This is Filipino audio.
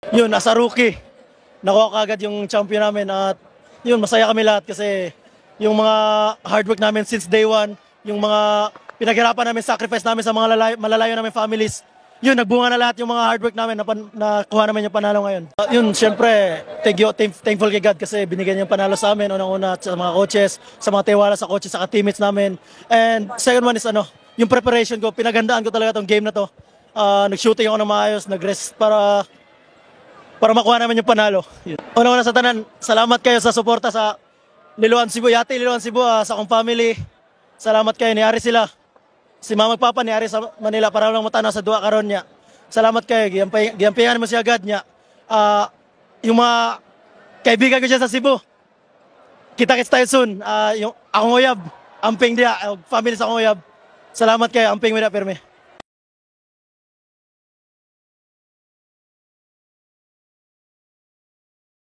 Yun, as a rookie, nakuha kagad yung champion namin at yun, masaya kami lahat kasi yung mga hard work namin since day one, yung mga pinaghirapan namin, sacrifice namin sa mga malalayo namin families, yun, nagbunga na lahat yung mga hard work namin na nakuha namin yung panalo ngayon. Yun, syempre, thankful kay God kasi binigyan niya yung panalo sa amin, unang-una sa mga coaches, sa mga tiwala sa coaches, sa teammates namin. And second one is yung preparation ko, pinagandaan ko talaga tong game na to. Nag-shooting ako ng maayos, nag-rest para makuha namin yung panalo. Una-una sa tanan, salamat kayo sa suporta sa Liloan Cebu, Yati Liloan Cebu, sa akong family. Salamat kayo, niari sila. Si Mama Papa niari sa Manila para lang matanaw sa duwa karon niya. Salamat kayo, giyampayan mo siya agad niya. Yung mga kaibigan ko dyan sa Cebu, kita-kits tayo soon. Yung akong uyab, amping dia, family sa akong uyab. Salamat kayo, amping mo na, Perme.